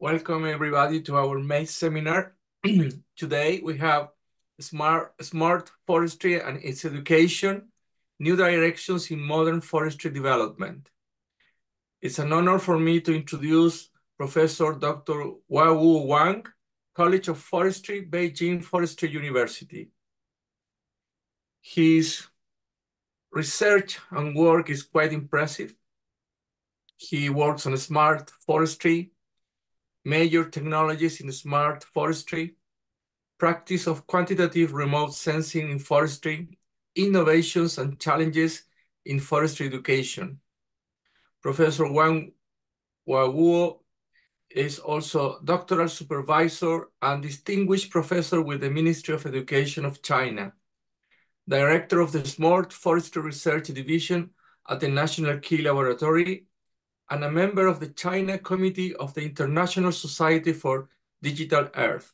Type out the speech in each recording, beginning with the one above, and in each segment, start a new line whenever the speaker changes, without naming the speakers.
Welcome everybody to our May seminar. Today we have smart forestry and its education, new directions in modern forestry development. It's an honor for me to introduce Professor Dr. Huaguo Huang, College of Forestry, Beijing Forestry University. His research and work is quite impressive. He works on smart forestry, major technologies in smart forestry, practice of quantitative remote sensing in forestry, innovations and challenges in forestry education. Professor Wang Huaguo is also doctoral supervisor and distinguished professor with the Ministry of Education of China, director of the Smart Forestry Research Division at the National Key Laboratory, and a member of the China Committee of the International Society for Digital Earth.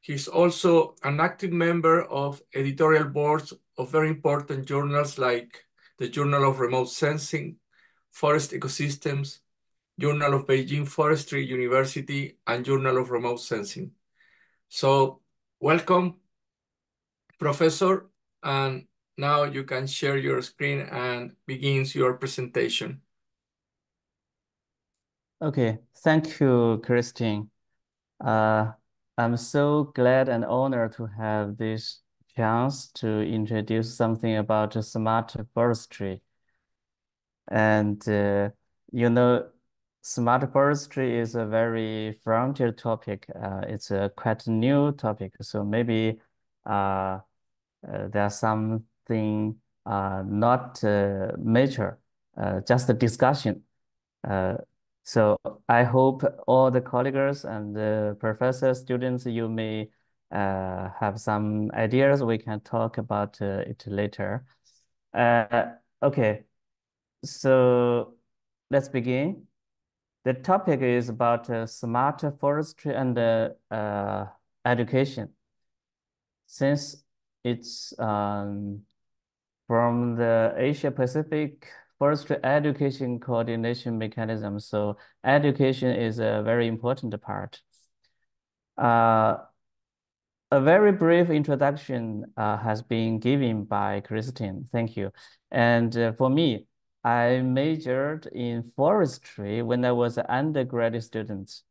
He's also an active member of editorial boards of very important journals like the Journal of Remote Sensing, Forest Ecosystems, Journal of Beijing Forestry University, and Journal of Remote Sensing. So welcome, Professor, and now you can share your screen and begins your presentation.
Okay, thank you, Christine. I'm so glad and honored to have this chance to introduce something about smart forestry. And smart forestry is a very frontier topic. It's a quite new topic, so maybe there's something not major, just a discussion. So I hope all the colleagues and the professors, students, you may have some ideas. We can talk about it later. Okay, so let's begin. The topic is about smart forestry and education. Since it's from the Asia Pacific Forestry Education Coordination Mechanism. So education is a very important part. A very brief introduction has been given by Christine. Thank you. And for me, I majored in forestry when I was an undergraduate student.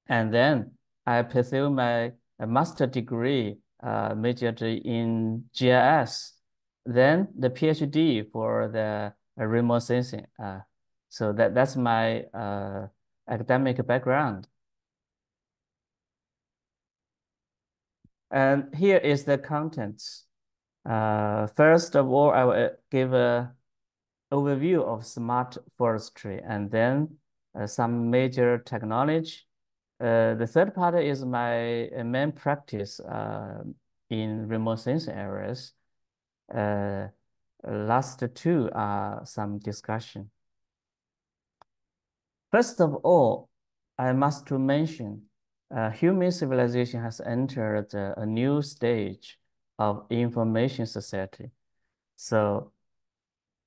And then I pursued my master degree, majored in GIS, then the PhD for the remote sensing. So that's my academic background. And here is the contents. First of all, I will give an overview of smart forestry and then some major technology. The third part is my main practice in remote sensing areas. Last two are some discussion. First of all, I must to mention human civilization has entered a new stage of information society. So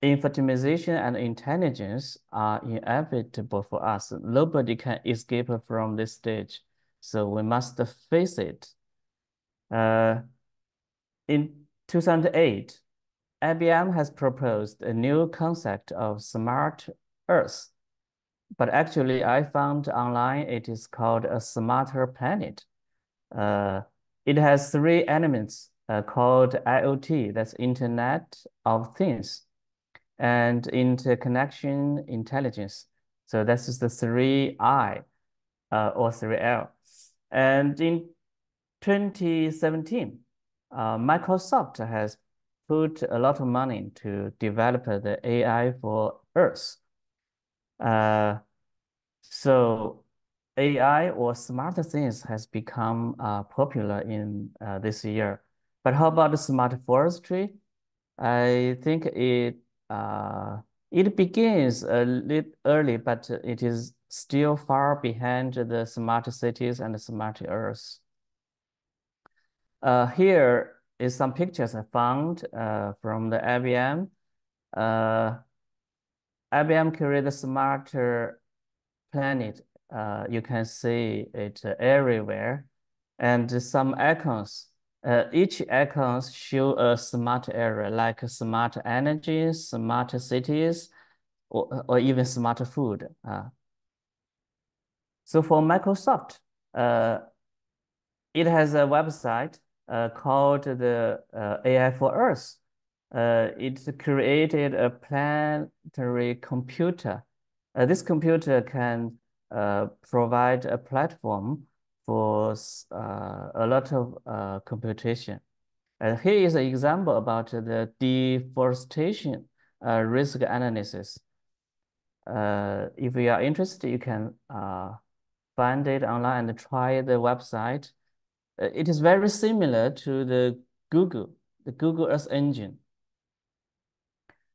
information and intelligence are inevitable for us. Nobody can escape from this stage. So we must face it. In 2008, IBM has proposed a new concept of smart Earth. But actually, I found online it is called a smarter planet. It has three elements called IoT, that's Internet of Things, and interconnection intelligence. So that's just the three I or three L. And in 2017, Microsoft has put a lot of money to develop the AI for Earth. So AI or smart things has become popular in this year. But how about the smart forestry? I think it begins a little early, but it is still far behind the smart cities and the smart earth. Here is some pictures I found from the IBM. IBM created a smarter planet You can see it everywhere. And some icons, each icons show a smart area like smart energy, smart cities, or even smart food. So for Microsoft, it has a website called the AI for Earth. It created a planetary computer. This computer can provide a platform for a lot of computation. Here is an example about the deforestation risk analysis. If you are interested, you can find it online and try the website. It is very similar to the Google Earth Engine.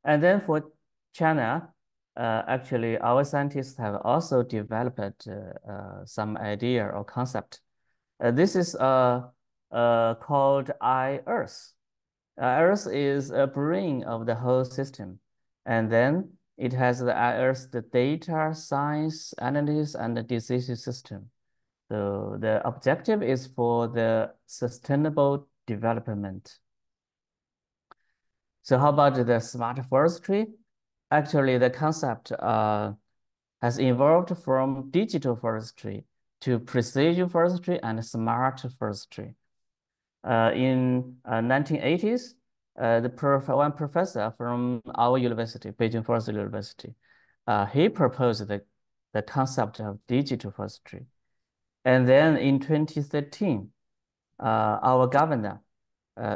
And then for China, actually, our scientists have also developed some idea or concept. This is called iEarth. Earth is a brain of the whole system. And then it has the iEarth, the data, science, analysis, and the decision system. So the objective is for the sustainable development. So how about the smart forestry? Actually, the concept has evolved from digital forestry to precision forestry and smart forestry. In 1980s, one professor from our university, Beijing Forestry University, he proposed the concept of digital forestry. And then in 2013, our governor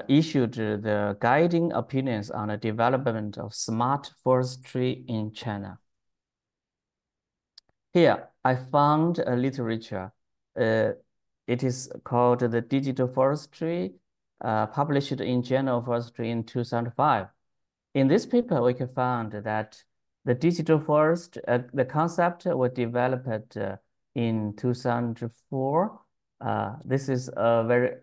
issued the guiding opinions on the development of smart forestry in China. Here, I found a literature. It is called the Digital Forestry, published in Journal of Forestry in 2005. In this paper, we can find that the digital forest, the concept was developed in 2004. This is a very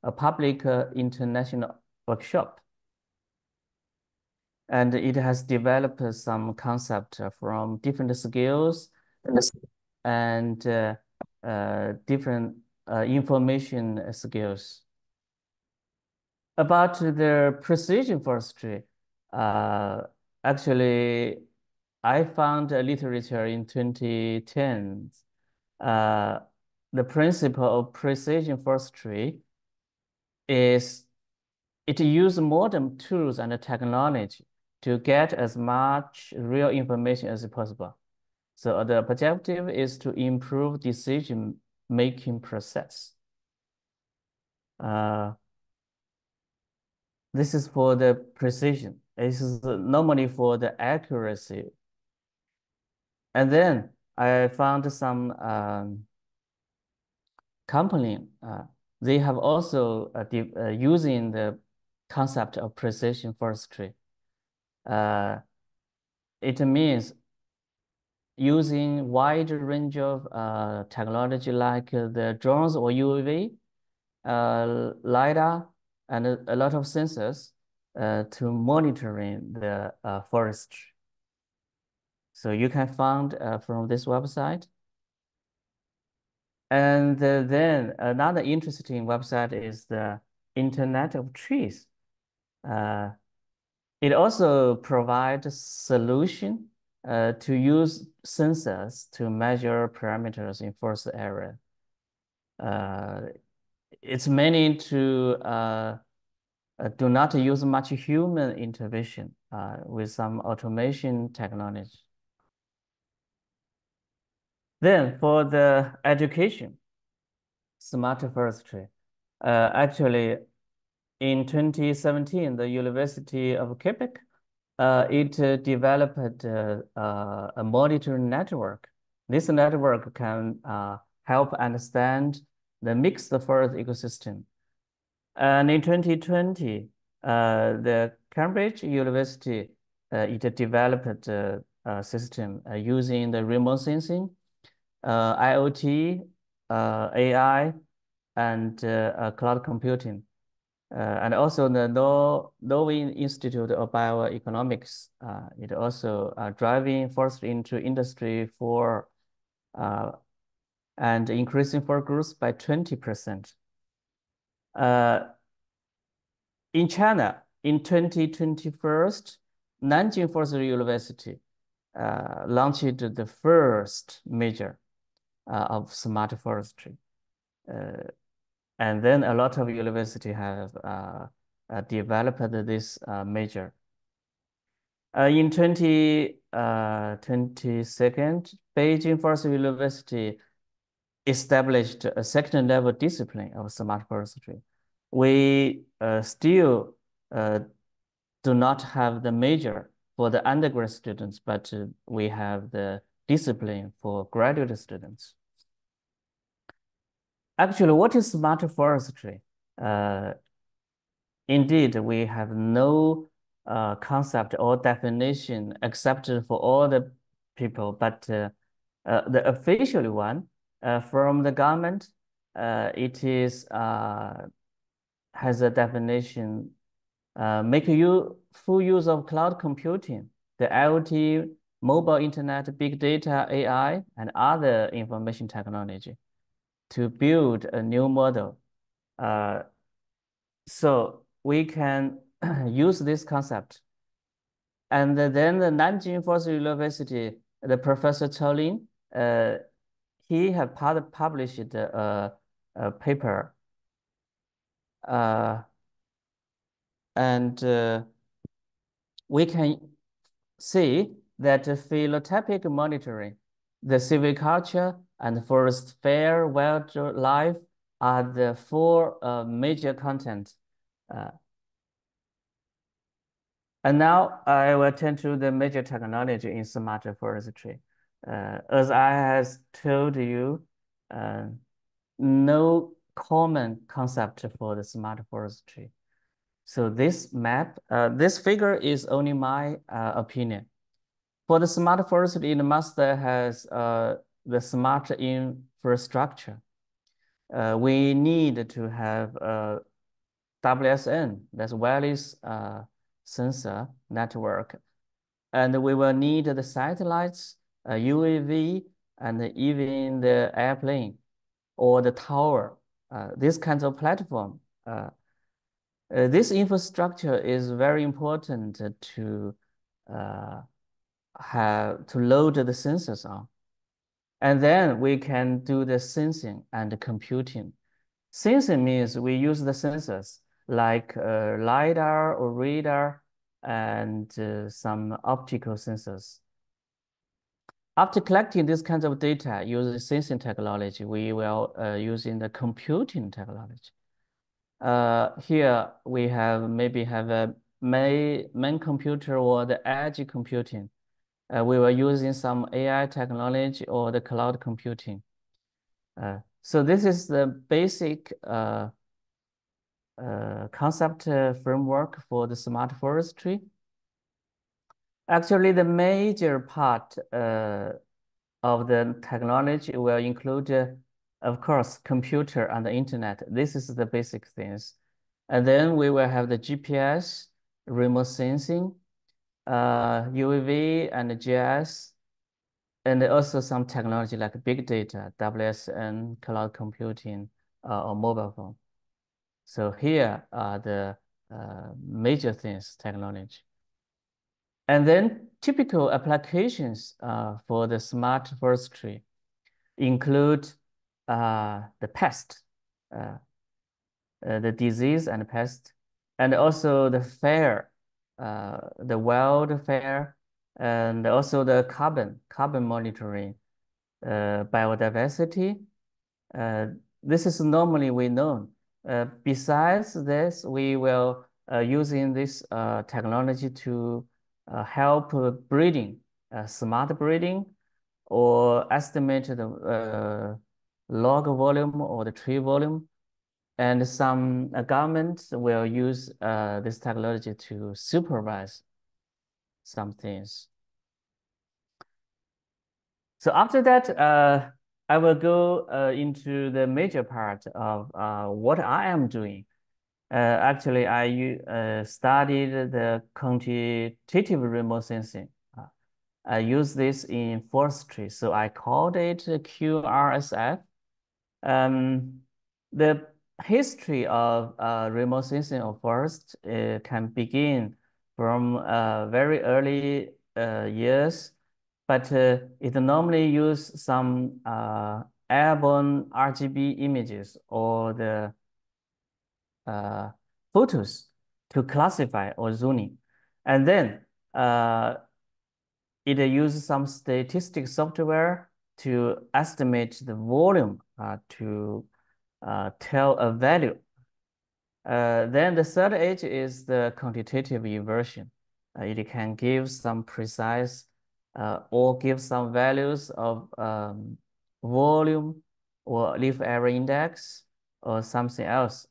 a public international workshop. And it has developed some concept from different skills and different information skills. About the precision forestry, actually, I found a literature in 2010. The principle of precision forestry is it uses modern tools and technology to get as much real information as possible. So the objective is to improve decision-making process. This is for the precision. This is normally for the accuracy. And then I found some company, they have also using the concept of precision forestry. It means using wide range of technology like the drones or UAV, LiDAR, and a lot of sensors to monitoring the forest. So you can find from this website. And then another interesting website is the Internet of Trees. It also provides solution to use sensors to measure parameters in forest area. It's mainly to do not use much human intervention with some automation technology. Then for the education, smart forestry, actually in 2017, the University of Quebec, it developed a monitoring network. This network can help understand the mixed forest ecosystem. And in 2020, the Cambridge University, it developed a system using the remote sensing, IoT, AI, and cloud computing. And also the Norwegian Institute of Bioeconomics, it also driving forestry into Industry 4.0. and increasing for groups by 20%. In China, in 2021, Nanjing Forestry University launched the first major of smart forestry. And then a lot of universities have developed this major. In 2022, Beijing Forestry University established a second level discipline of smart forestry. We still do not have the major for the undergrad students, but we have the discipline for graduate students. Actually, what is smart forestry? Indeed, we have no concept or definition accepted for all the people, but the official one from the government, it is has a definition, make full use of cloud computing, the IoT, mobile internet, big data, AI, and other information technology to build a new model. So we can use this concept. And then the Nanjing Forestry University, the Professor Cao Lin, he had published a paper. And we can see that phenotypic monitoring, the silviculture and forest fair wildlife are the four major content. And now I will turn to the major technology in smart forestry. As I has told you, no common concept for the smart forestry. So this map, this figure is only my opinion. For the smart forestry, it must has the smart infrastructure. We need to have WSN, that's wireless sensor network. And we will need the satellites, UAV, and even the airplane or the tower, this kinds of platform. This infrastructure is very important to load the sensors on. And then we can do the sensing and the computing. Sensing means we use the sensors like LiDAR or radar and some optical sensors. After collecting this kinds of data using sensing technology, we will using the computing technology. Here we maybe have a main computer or the edge computing. We were using some AI technology or the cloud computing. So this is the basic concept framework for the smart forestry. Actually, the major part of the technology will include, of course, computer and the internet. This is the basic things. And then we will have the GPS, remote sensing, UAV and GIS, and also some technology like big data, WSN, cloud computing, or mobile phone. So here are the major things, technology. And then typical applications for the smart forestry include the pest, the disease and pest, and also the fair, the wildfire, and also the carbon monitoring, biodiversity. This is normally we know. Besides this, we will using this technology to help breeding, smart breeding, or estimate the log volume or the tree volume. And some governments will use this technology to supervise some things. So after that, I will go into the major part of what I am doing. Actually, I studied the quantitative remote sensing. use this in forestry. So I called it QRSF. The history of remote sensing of forest can begin from very early years, but it normally use some airborne RGB images or the photos to classify or zoning. And then it uses some statistic software to estimate the volume to tell a value. Then the third age is the quantitative inversion. It can give some precise or give some values of volume or leaf area index or something else.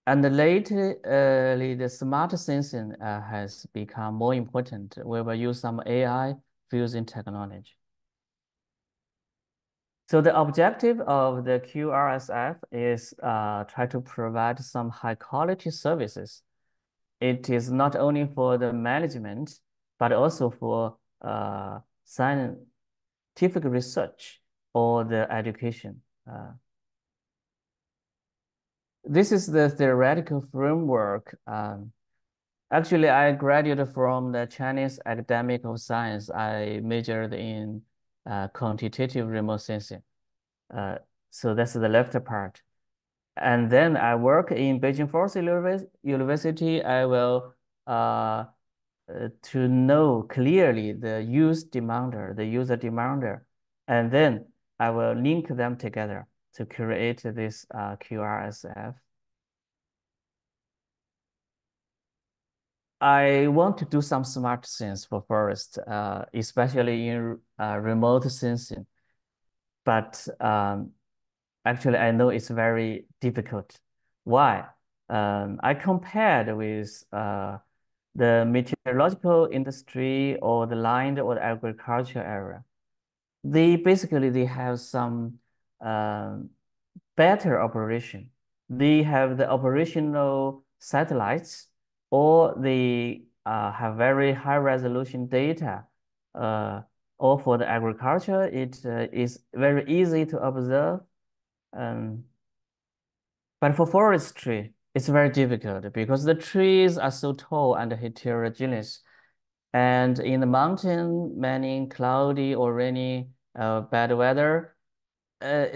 And lately, the smart sensing has become more important. We will use some AI fusing technology. So the objective of the QRSF is try to provide some high quality services. It is not only for the management, but also for scientific research or the education. This is the theoretical framework. Actually, I graduated from the Chinese Academic of Science. I majored in quantitative remote sensing. So that's the left part. And then I work in Beijing Forestry University. I will to know clearly the user demander, and then I will link them together to create this QRSF. I want to do some smart things for forest, especially in remote sensing. But actually, I know it's very difficult. Why? I compared with the meteorological industry or the land or the agriculture area. They have some better operation. They have the operational satellites, or they have very high resolution data. Or for the agriculture, it is very easy to observe. But for forestry, it's very difficult because the trees are so tall and heterogeneous. And in the mountain, many cloudy or rainy bad weather,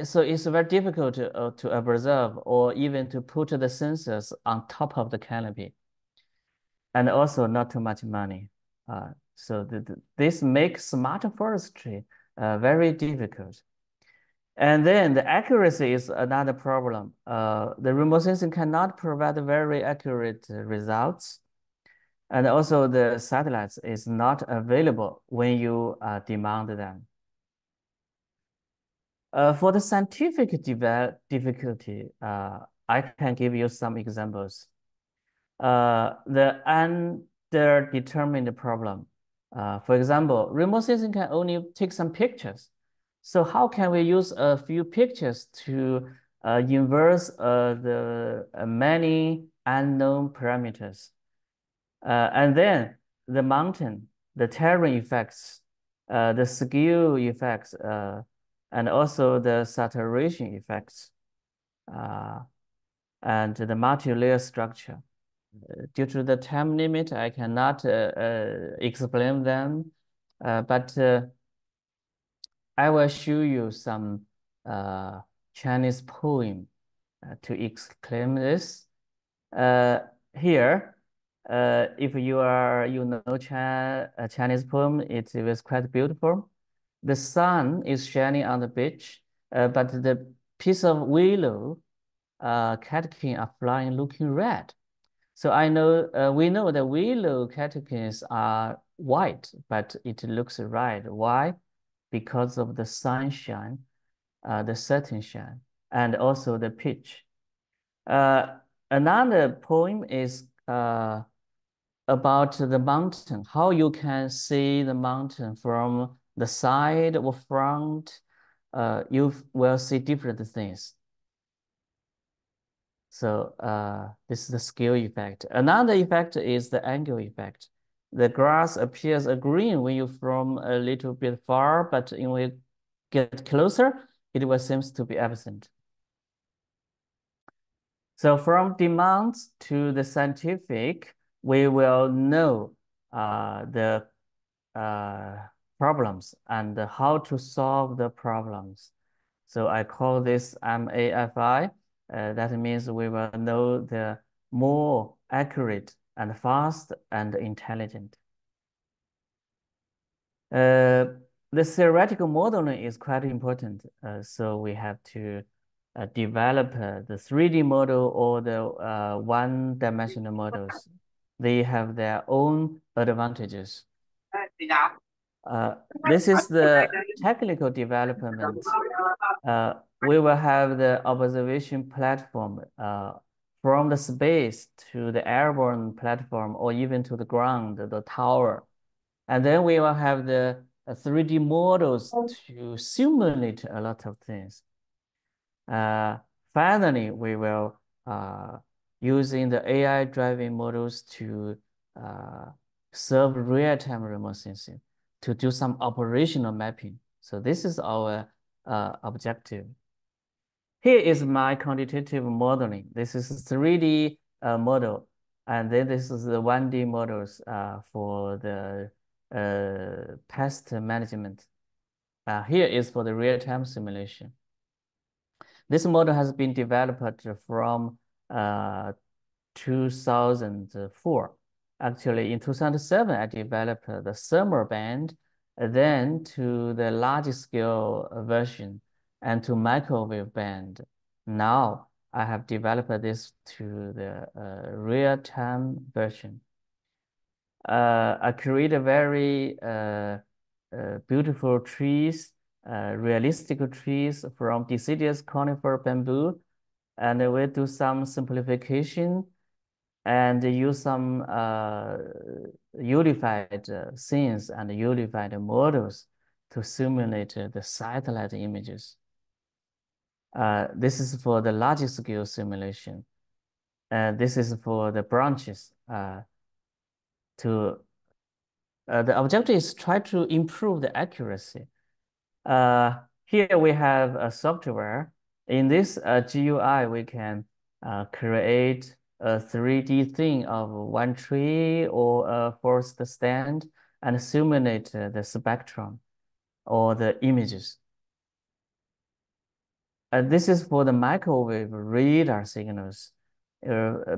so it's very difficult to observe or even to put the sensors on top of the canopy. And also not too much money. So this makes smart forestry very difficult. And then the accuracy is another problem. The remote sensing cannot provide very accurate results. And also the satellites is not available when you demand them. For the scientific difficulty, I can give you some examples. The underdetermined problem. For example, remote sensing can only take some pictures. So how can we use a few pictures to inverse the many unknown parameters? And then the mountain, the terrain effects, the scale effects, and also the saturation effects, and the multi-layer structure. Due to the time limit, I cannot explain them, but I will show you some Chinese poem to explain this. Here, if you know Chinese poem, it was quite beautiful. The sun is shining on the beach, but the piece of willow catkin are flying looking red. So we know the willow catkins are white, but it looks red. Why? Because of the sunshine, the setting shine, and also the pitch. Another poem is about the mountain, how you can see the mountain from the side or front. You will see different things. So this is the scale effect. Another effect is the angle effect. The grass appears green when you from a little bit far, but when we get closer, it will seems to be absent. So from demands to the scientific, we will know the problems and how to solve the problems. So I call this MAFI. That means we will know the more accurate and fast and intelligent. The theoretical modeling is quite important. So we have to develop the 3D model or the one-dimensional models. They have their own advantages. This is the technical development. We will have the observation platform from the space to the airborne platform or even to the ground, the tower. And then we will have the 3D models to simulate a lot of things. Finally, we will using the AI driving models to serve real-time remote sensing to do some operational mapping. So this is our objective. Here is my quantitative modeling. This is a 3D model, and then this is the 1D models for the pest management. Here is for the real-time simulation. This model has been developed from 2004. Actually, in 2007, I developed the thermal band, then to the large scale version and to microwave band. Now, I have developed this to the real-time version. I create a very beautiful trees, realistic trees from deciduous conifer bamboo, and we do some simplification and use some unified scenes and unified models to simulate the satellite images. This is for the large scale simulation. This is for the branches to the objective is try to improve the accuracy. Here we have a software. In this GUI, we can create a 3D thing of one tree or a forest stand and simulate the spectrum or the images. This is for the microwave radar signals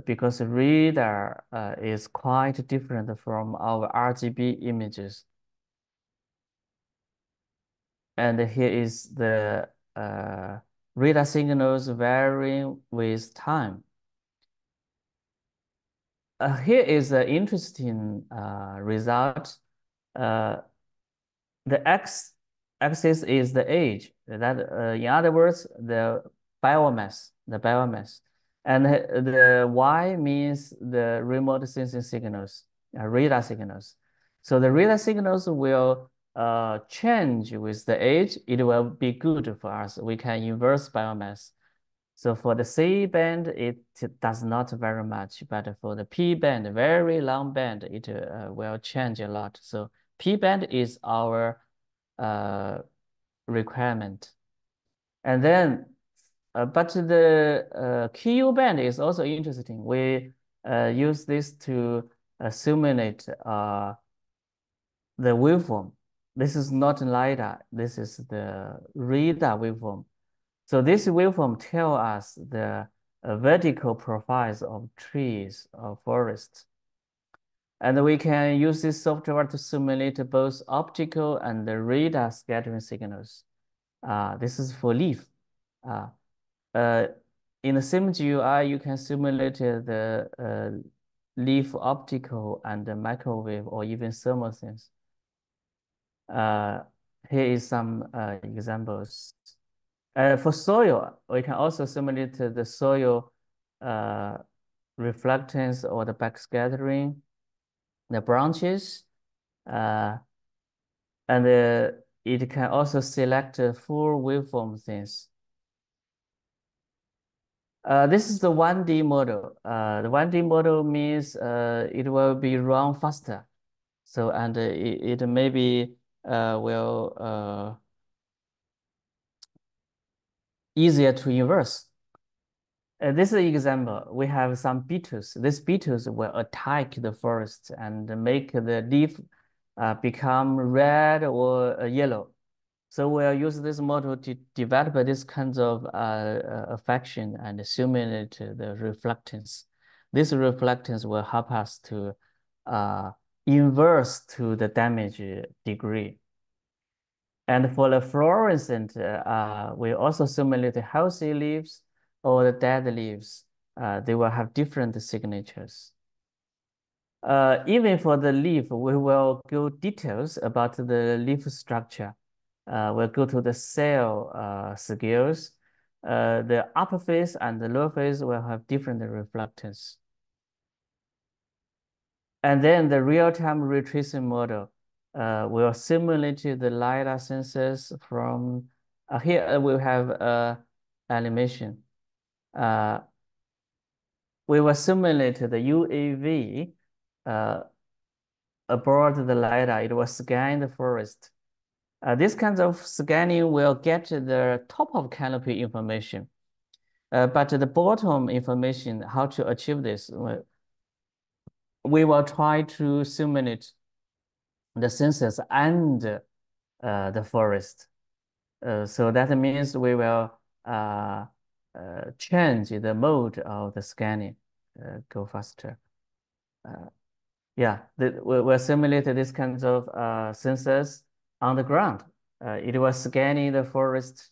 because radar is quite different from our RGB images. And here is the radar signals varying with time. Here is an interesting result. The x-axis is the age. That, in other words, the biomass. And the y means the remote sensing signals, radar signals. So the radar signals will change with the age. It will be good for us. We can inverse biomass. So for the C band, it does not very much, but for the P band, very long band, it will change a lot. So P band is our requirement. And then, but the QU band is also interesting. We use this to simulate the waveform. This is not LiDAR. This is the radar waveform. So this waveform tell us the vertical profiles of trees or forests. And we can use this software to simulate both optical and the radar scattering signals. This is for leaf. In the same GUI, you can simulate the leaf optical and the microwave or even thermal things. Here is some examples. For soil, we can also simulate the soil reflectance or the backscattering, the branches, and it can also select full waveform things. This is the 1D model. The 1D model means it will be run faster. So, and it maybe will easier to inverse. This is an example. We have some beetles. These beetles will attack the forest and make the leaf become red or yellow. So we'll use this model to develop this kinds of affection and simulate the reflectance. This reflectance will help us to inverse to the damage degree. And for the fluorescent, we also simulate the healthy leaves or the dead leaves. They will have different signatures. Even for the leaf, we will go details about the leaf structure. We'll go to the cell scales. The upper phase and the lower phase will have different reflectance. And then the real-time retracing model will simulate the LiDAR sensors from here. We have animation. We will simulate the UAV aboard the LiDAR. It will scan the forest. This kind of scanning will get the top of canopy information, but the bottom information, how to achieve this, we will try to simulate the sensors and the forest. So that means we will change the mode of the scanning, go faster. Yeah, we'll simulate this kinds of sensors on the ground. It will scan the forest.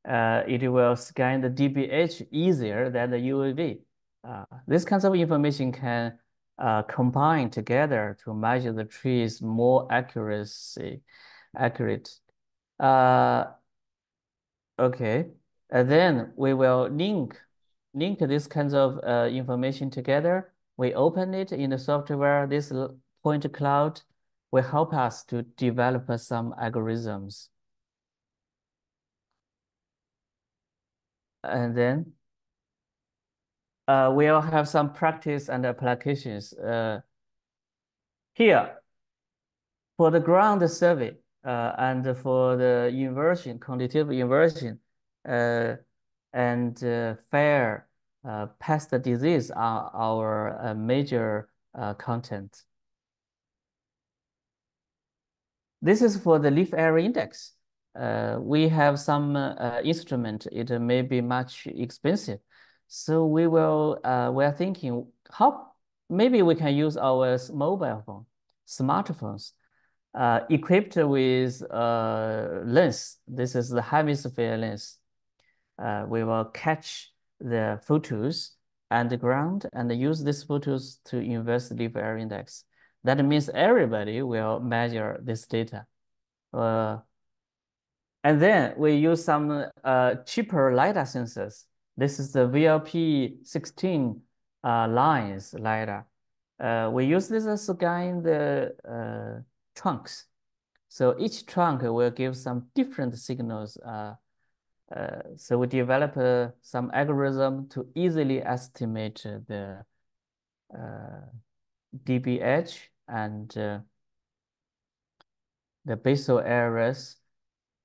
It will scan the DBH easier than the UAV. This kinds of information can combine together to measure the trees more accurate. Okay, and then we will link this kinds of information together. We open it in the software. This point cloud will help us to develop some algorithms. And then we'll have some practice and applications. Here, for the ground survey and for the inversion, quantitative inversion, and fair pest disease are our major content. This is for the leaf area index. We have some instrument. It may be much expensive. So we're thinking how maybe we can use our mobile phone, smartphones, equipped with lens. This is the hemisphere lens. We will catch the photos underground and use these photos to invest leaf area index. That means everybody will measure this data. And then we use some cheaper LiDAR sensors. This is the VLP16 lines LiDAR. We use this to scan the trunks. So each trunk will give some different signals. So we develop some algorithm to easily estimate the DBH and the basal areas.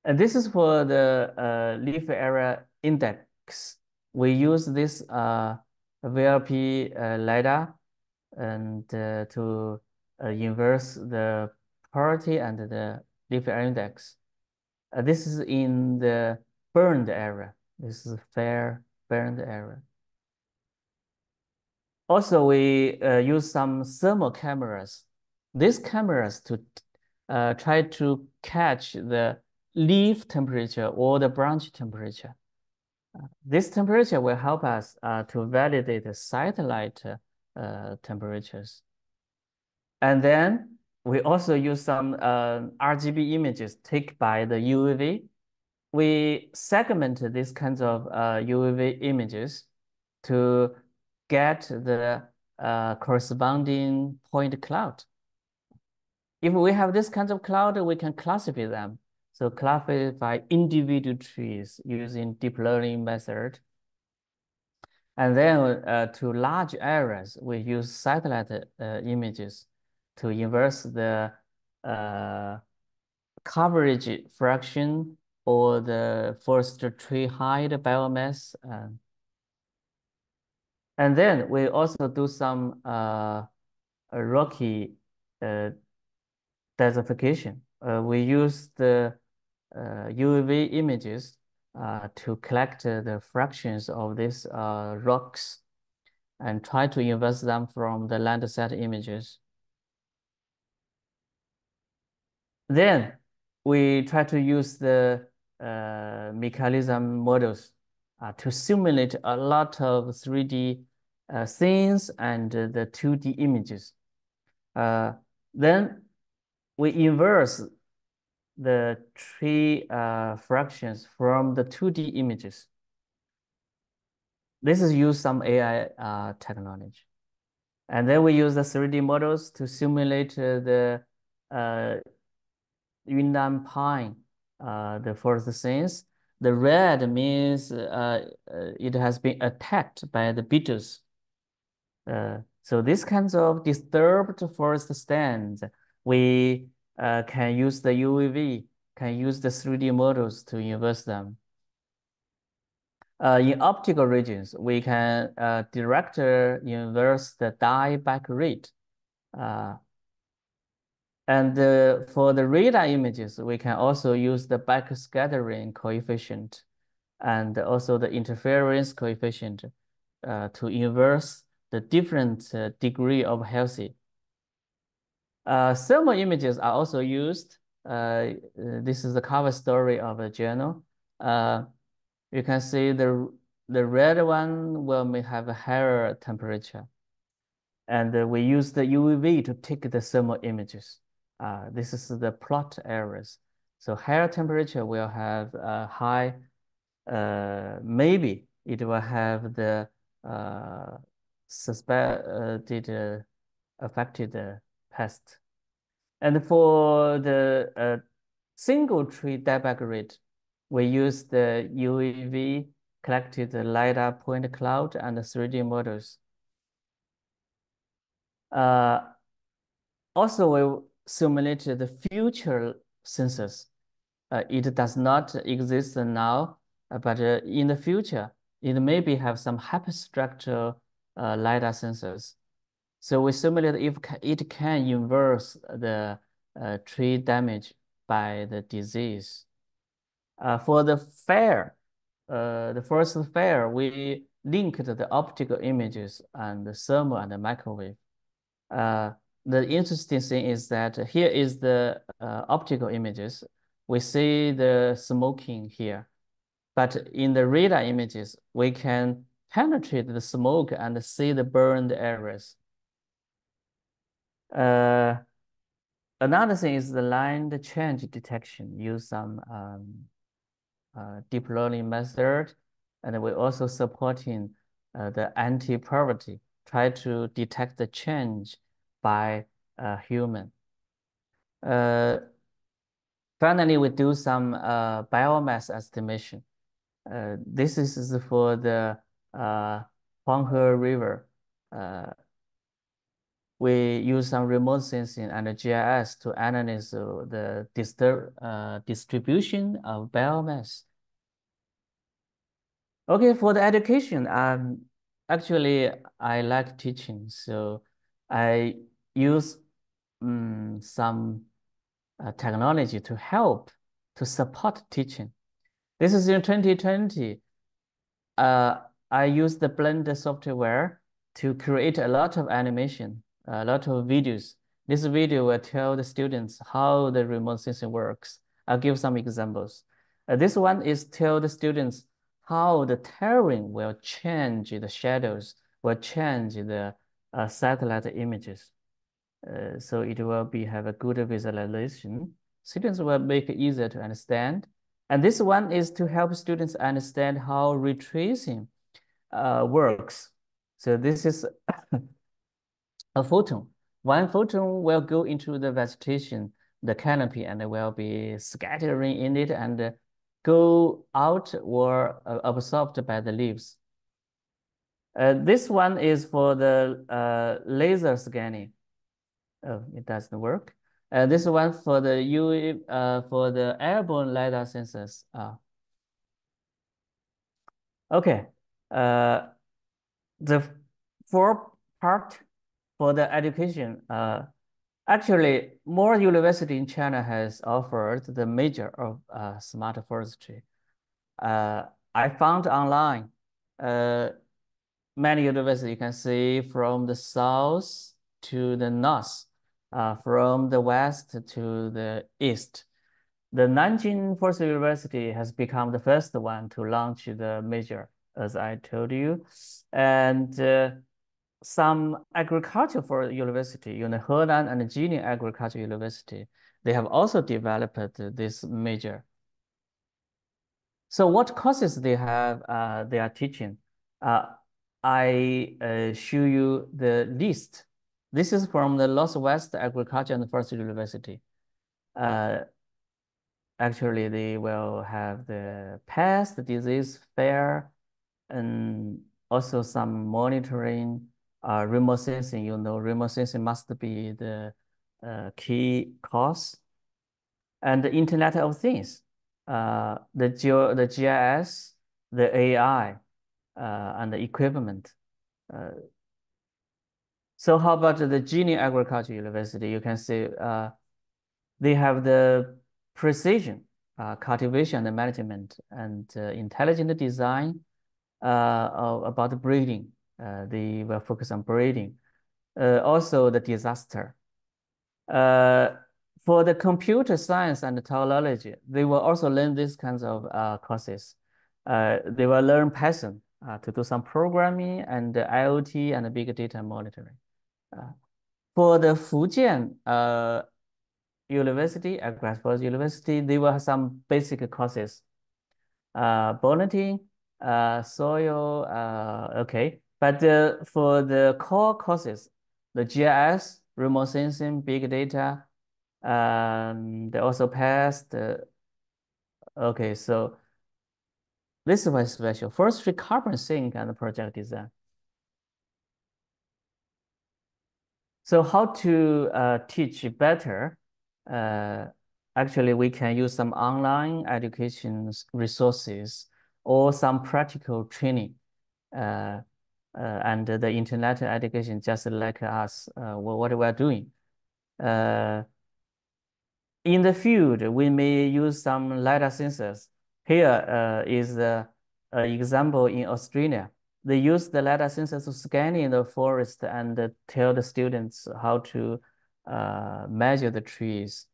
And this is for the leaf area index. We use this VLP LiDAR and to inverse the priority and the leaf area index. This is in the burned area. This is fair burned area. Also, we use some thermal cameras. These cameras to try to catch the leaf temperature or the branch temperature. This temperature will help us to validate the satellite temperatures. And then we also use some RGB images taken by the UAV. We segment these kinds of UAV images to get the corresponding point cloud. If we have this kind of cloud, we can classify them. So classify individual trees using deep learning method. And then to large areas, we use satellite images to inverse the coverage fraction or the forest tree height biomass. And then we also do some rocky desertification. We use the UV images to collect the fractions of these rocks and try to inverse them from the Landsat images. Then we try to use the mechanism models to simulate a lot of 3D scenes and the 2D images. Then we inverse the tree fractions from the 2D images. This is use some AI technology. And then we use the 3D models to simulate the Yunnan pine, the forest scenes. The red means it has been attacked by the beetles. So these kinds of disturbed forest stands, we can use the UAV, can use the 3D models to inverse them. In optical regions, we can direct inverse the dieback rate. And for the radar images, we can also use the backscattering coefficient and also the interference coefficient to inverse the different degree of healthy. Thermal images are also used. This is the cover story of a journal. You can see the red one may have a higher temperature. And we use the UV to take the thermal images. This is the plot areas. So higher temperature will have a high, maybe it will have the suspected affected pest. And for the single tree dieback rate, we use the UAV collected LiDAR point cloud and 3D models. Also, we simulated the future sensors. It does not exist now, but in the future, it maybe have some hyperstructure LiDAR sensors. So we simulate if it can inverse the tree damage by the disease. For the forest fire, we linked the optical images and the thermal and the microwave. The interesting thing is that here is the optical images. We see the smoking here, but in the radar images, we can penetrate the smoke and see the burned areas. Another thing is the line change detection. Use some deep learning method, and we're also supporting the anti-poverty, try to detect the change by human. Finally, we do some biomass estimation. This is for the Huaguo River. We use some remote sensing and GIS to analyze the distribution of biomass. Okay, for the education, actually, I like teaching, so I use some technology to help to support teaching. This is in 2020. I use the Blender software to create a lot of animation, a lot of videos. This video will tell the students how the remote sensing works. I'll give some examples. This one is tell the students how the terrain will change the shadows, will change the satellite images. So it will have a good visualization. Students will make it easier to understand. And this one is to help students understand how retracing works. So this is a photon. One photon will go into the vegetation, the canopy, and it will be scattering in it and go out or absorbed by the leaves. This one is for the laser scanning. Oh, it doesn't work. This one for the for the airborne LiDAR sensors. Okay. The fourth part for the education. Actually, more university in China has offered the major of smart forestry. I found online many universities you can see from the south to the north, from the west to the east. The Nanjing Forestry University has become the first one to launch the major, as I told you. And some agriculture for university, Henan and Jilin Agriculture University, they have also developed this major. So what courses they have, they are teaching? I show you the list. This is from the Northwest Agriculture and Forestry University. Actually, they will have the pest disease fair and also some monitoring, remote sensing. Remote sensing must be the key course. And the Internet of Things, the GIS, the AI, and the equipment. So how about the Jilin Agriculture University? You can see they have the precision, cultivation and management, and intelligent design about breeding. They will focus on breeding. Also the disaster. For the computer science and technology, they will also learn these kinds of courses. They will learn Python to do some programming and IoT and big data monitoring. For the Fujian University, Agricultural University, they will have some basic courses. Bonneting, soil, okay. But for the core courses, the GIS, remote sensing, big data, they also passed. Okay, so this was special. Forestry carbon sink and project design. So how to teach better? Actually, we can use some online education resources or some practical training. And the internet education, just like us, what we are doing. In the field, we may use some LiDAR sensors. Here is an example in Australia. They use the LiDAR sensors to scan in the forest and tell the students how to measure the trees.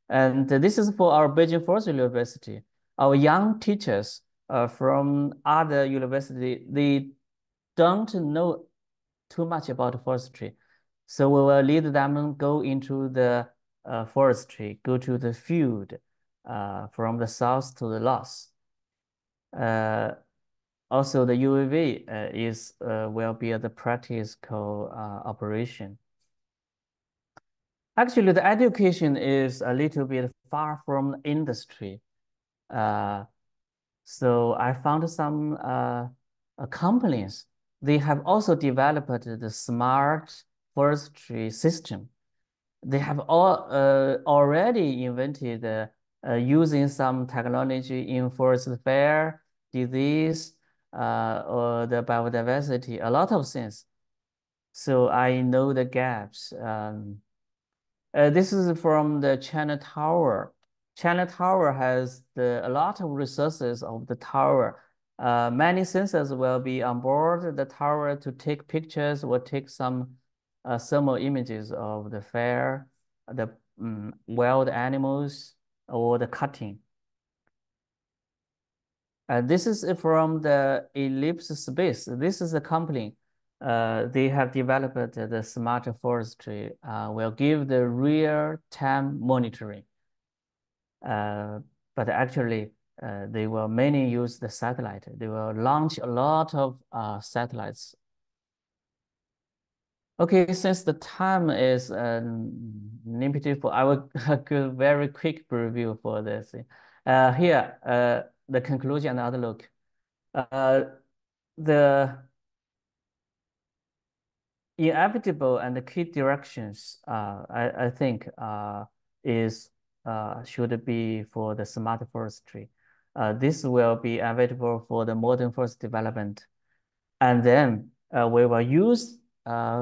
And this is for our Beijing Forestry University. Our young teachers from other university, they don't know too much about forestry. So we will lead them go into the forestry, go to the field from the south to the north. Also, the UAV will be the practical operation. Actually, the education is a little bit far from industry. So I found some companies, they have also developed the smart forestry system. They have already invented using some technology in forest fire, disease, or the biodiversity, a lot of things. So I know the gaps. This is from the China Tower. China Tower has a lot of resources of the tower. Many sensors will be on board the tower to take pictures or take some thermal images of the fair, the wild animals, or the cutting. This is from the Ellipse Space. This is a company. They have developed the smart forestry, will give the real-time monitoring. But actually, they will mainly use the satellite. They will launch a lot of satellites. Okay, since the time is limited, I will give very quick review for this. Here, the conclusion and outlook. The inevitable and the key directions, I think, is should be for the smart forestry. This will be available for the modern forest development, and then we will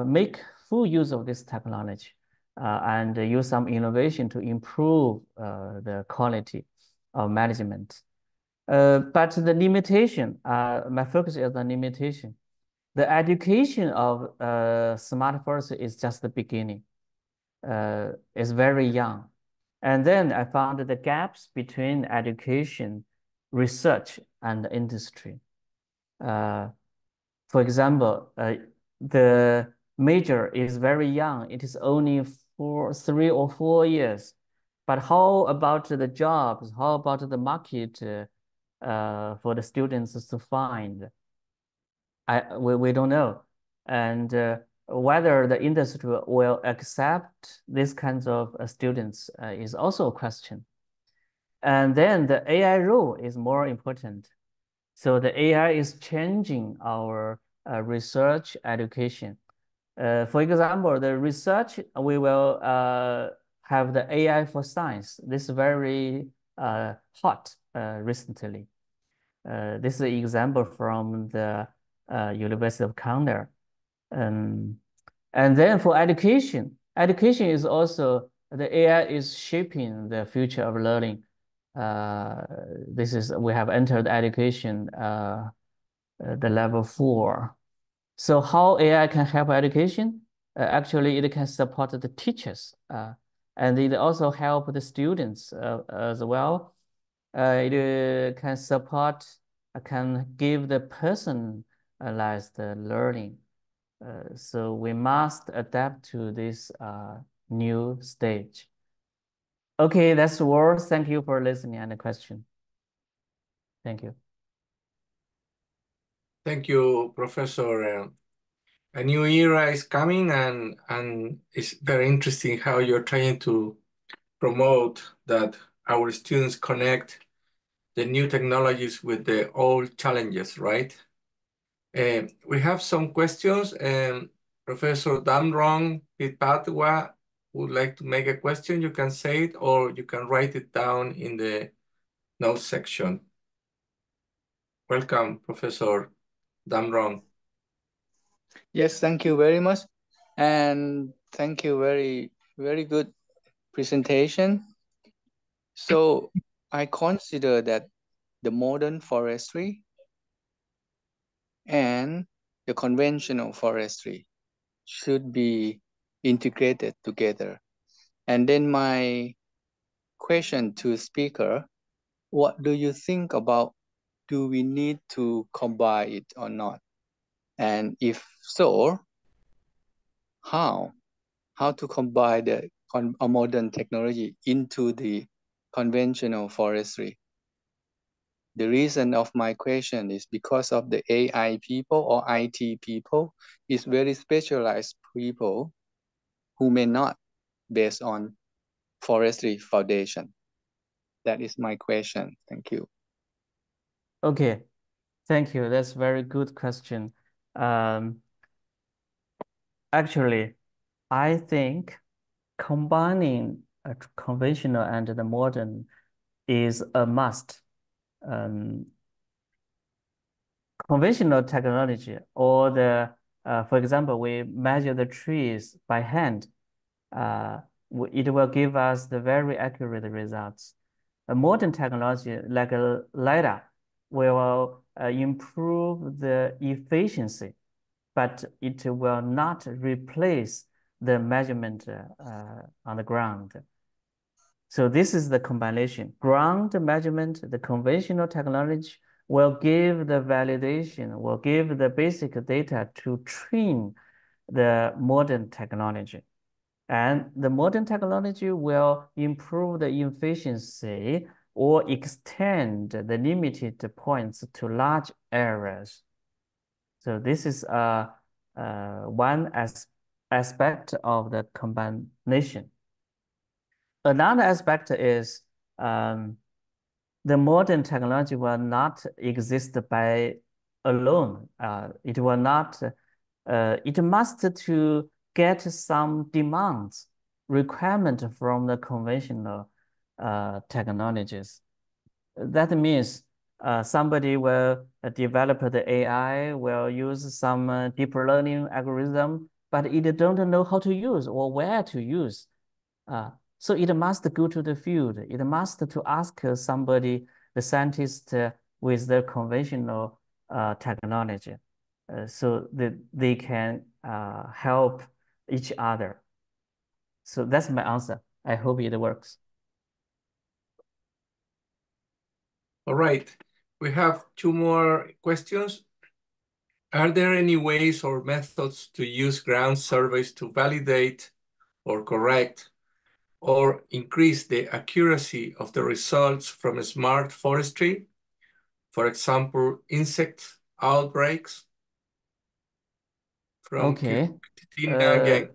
make full use of this technology and use some innovation to improve the quality of management. But the limitation, my focus is on limitation. The education of smart forestry is just the beginning. It's very young. And then I found the gaps between education, research, and industry. For example, the major is very young. It is only for 3 or 4 years. But how about the jobs? How about the market for the students to find? We don't know. And whether the industry will accept these kinds of students is also a question. And then the AI role is more important. So the AI is changing our research education. For example, the research, we will have the AI for science. This is very hot recently. This is an example from the University of Canada. And then for education, education is also, the AI is shaping the future of learning. We have entered education, the level 4. So how AI can help education? Actually, it can support the teachers, and it also help the students as well. It can support, can give the personalized learning. So we must adapt to this new stage. Okay, that's all. Thank you for listening and the question. Thank you.
Thank you, Professor. A new era is coming, and it's very interesting how you're trying to promote that our students connect the new technologies with the old challenges, right? We have some questions. Professor Damrong Pitpatwa would like to make a question. You can say it or you can write it down in the notes section. Welcome, Professor Damrong.
Yes, thank you very much. And thank you, very good presentation. So I consider that the modern forestry and the conventional forestry should be integrated together. And then my question to speaker, what do you think about, do we need to combine it or not? And if so, how to combine a modern technology into the conventional forestry? The reason of my question is because of the AI people or IT people is very specialized people who may not based on forestry foundation. That is my question. Thank you.
Okay, thank you. That's a very good question. Actually, I think combining a conventional and the modern is a must. Conventional technology or for example, we measure the trees by hand. It will give us the very accurate results. A modern technology like a LiDAR will improve the efficiency, but it will not replace the measurement on the ground. So this is the combination. Ground measurement, the conventional technology will give the validation, will give the basic data to train the modern technology. And the modern technology will improve the efficiency or extend the limited points to large areas. So this is one aspect of the combination. Another aspect is the modern technology will not exist by alone. It will not it must to get some demands, requirement from the conventional technologies. That means somebody will develop the AI, will use some deep learning algorithm, but it don't know how to use or where to use. So it must go to the field. It must to ask somebody, the scientist with the conventional technology, so that they can help each other. So that's my answer. I hope it works.
All right, we have two more questions. Are there any ways or methods to use ground surveys to validate or correct or increase the accuracy of the results from smart forestry? For example, insect outbreaks? From
Okay.
Christina again.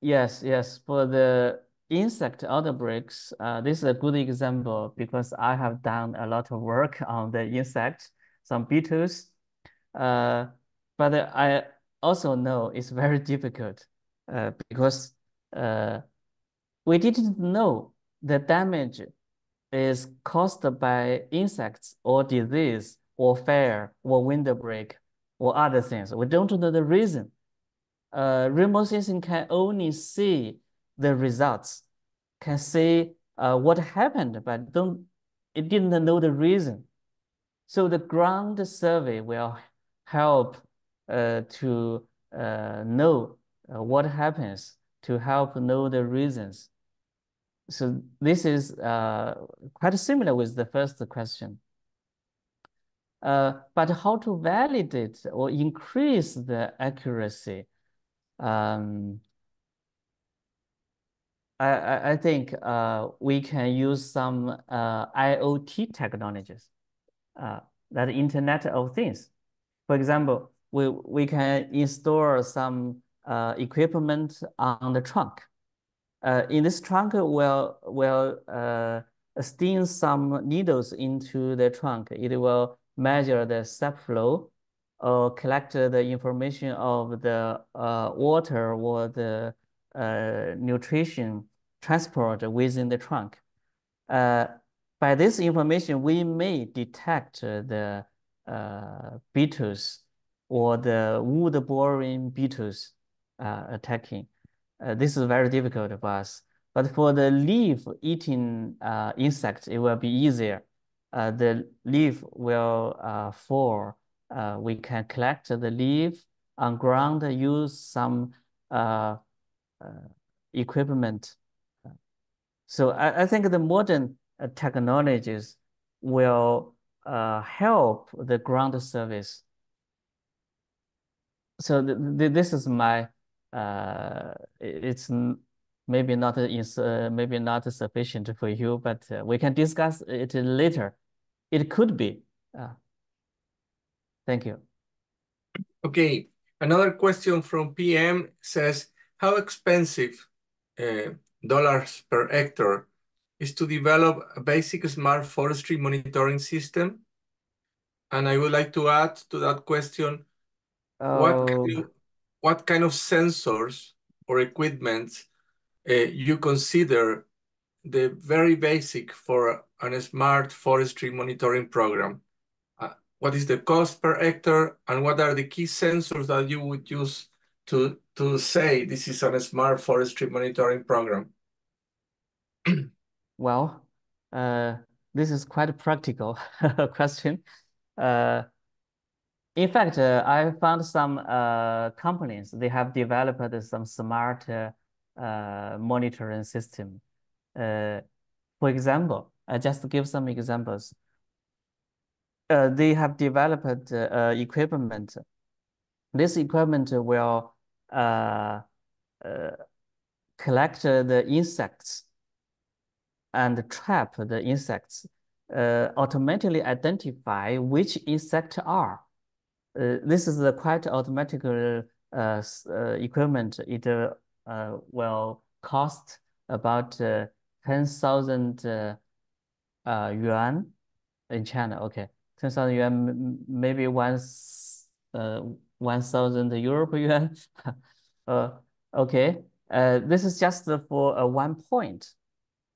Yes. For the insect outbreaks, this is a good example because I have done a lot of work on the insects, some beetles. But I also know it's very difficult because we didn't know the damage is caused by insects or disease or fire or windbreak or other things. We don't know the reason. Remote sensing can only see the results, can see what happened, but it didn't know the reason. So the ground survey will help to know what happens, to help know the reasons. So this is quite similar with the first question. But how to validate or increase the accuracy? I think we can use some IoT technologies, that Internet of Things. For example, we can install some equipment on the trunk. In this trunk, we'll steam some needles into the trunk. It will measure the sap flow or collect the information of the water or the nutrition transport within the trunk. By this information, we may detect the beetles or the wood-boring beetles attacking. This is very difficult for us. But for the leaf-eating insects, it will be easier. The leaf will fall. We can collect the leaf on ground, use some equipment. So I think the modern technologies will help the ground service. So this is my, it's maybe not maybe not sufficient for you, but we can discuss it later. It could be. Thank you.
Okay, another question from PM says, how expensive dollars per hectare is to develop a basic smart forestry monitoring system? And I would like to add to that question, what kind of sensors or equipment you consider the very basic for a smart forestry monitoring program? What is the cost per hectare, and what are the key sensors that you would use to say this is a smart forestry monitoring program?
Well, this is quite a practical question. In fact, I found some companies, they have developed some smart monitoring system. For example, I just give some examples. They have developed equipment. This equipment will collect the insects and trap the insects, automatically identify which insects are. This is a quite automatic equipment. It will cost about 10,000 yuan in China. Okay, 10,000 yuan, maybe 1,000 euro per yuan. Okay, this is just for one point.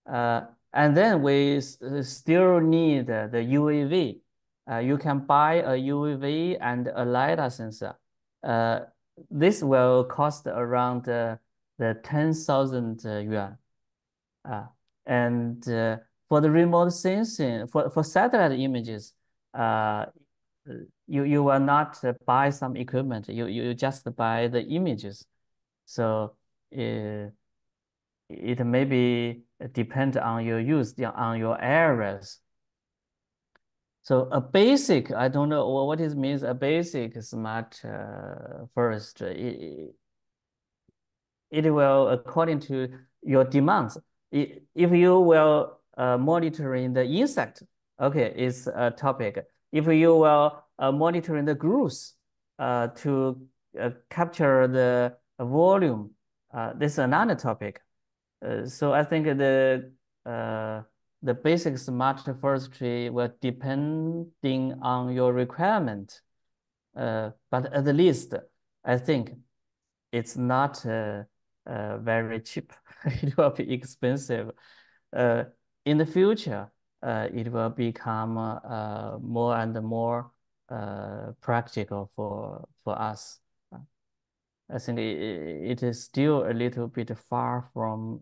And then we still need the UAV. You can buy a UAV and a LiDAR sensor. This will cost around the 10,000 yuan. And for the remote sensing, for satellite images, you will not buy some equipment. You just buy the images. So it maybe depend on your use, on your areas. So a basic, I don't know what it means, a basic smart forestry. It will, according to your demands. If you will monitoring the insect, okay, it's a topic. If you will monitoring the growth to capture the volume, this is another topic. So I think the basic smart forestry will depending on your requirement. But at least I think it's not very cheap. It will be expensive. In the future, it will become more and more practical for us. I think it is still a little bit far from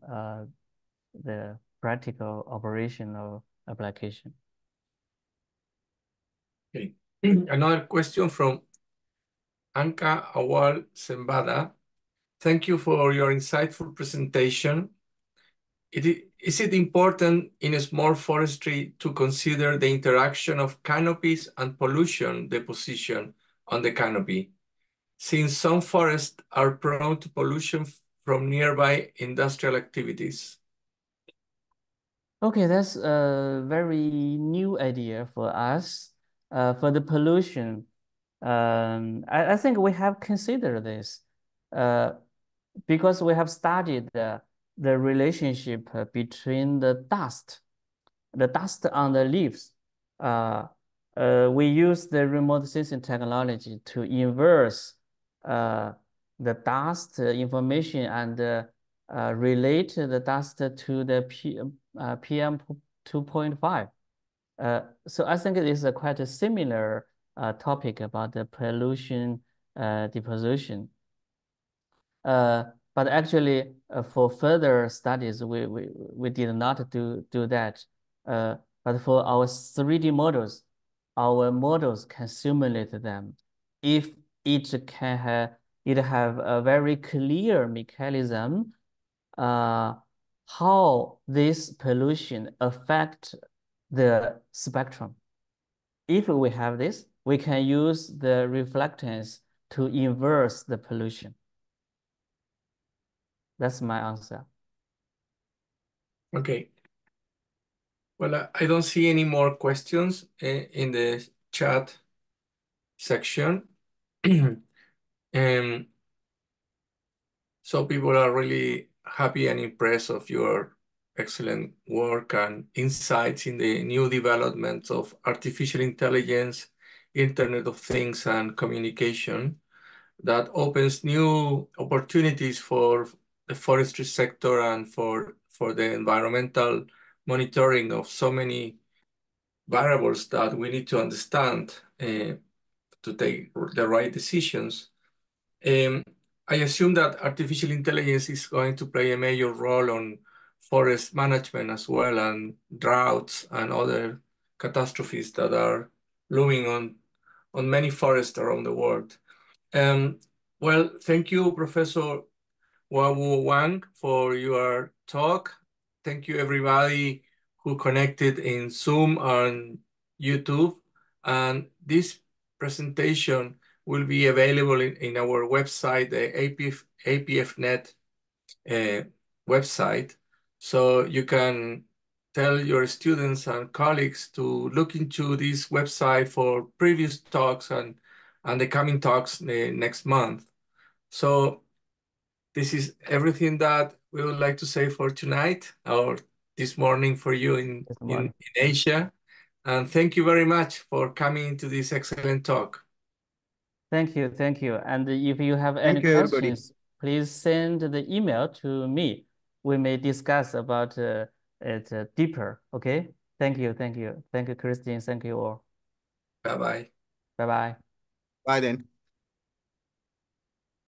the practical operational application.
Okay. Another question from Anka Awal Sembada. Thank you for your insightful presentation. Is it important in a small forestry to consider the interaction of canopies and pollution deposition on the canopy, since some forests are prone to pollution from nearby industrial activities?
Okay, that's a very new idea for us. For the pollution, I think we have considered this because we have studied the relationship between the dust on the leaves. We use the remote sensing technology to inverse the dust information and relate the dust to the PM 2.5. So I think it is quite a similar topic about the pollution deposition. But actually, for further studies, we did not do that. But for our 3D models, our models can simulate them. If it have a very clear mechanism, how this pollution affect the spectrum. If we have this, we can use the reflectance to inverse the pollution. That's my answer.
Okay. Well, I don't see any more questions in the chat section. So people are really happy and impressed of your excellent work and insights in the new developments of artificial intelligence, Internet of Things, and communication that opens new opportunities for the forestry sector and for the environmental monitoring of so many variables that we need to understand to take the right decisions. I assume that artificial intelligence is going to play a major role on forest management as well, and droughts and other catastrophes that are looming on many forests around the world. Well, thank you, Professor Huaguo Huang, for your talk. Thank you, everybody who connected in Zoom and YouTube. And this presentation will be available in our website, the APFNet website. So you can tell your students and colleagues to look into this website for previous talks and the coming talks next month. So this is everything that we would like to say for tonight or this morning for you in Asia. And thank you very much for coming to this excellent talk.
Thank you, thank you. And if you have any
Thank you, everybody.
questions, please send the email to me. We may discuss about it deeper. Okay. Thank you, thank you, thank you, Christine. Thank you all.
Bye-bye.
Bye bye.
Bye then.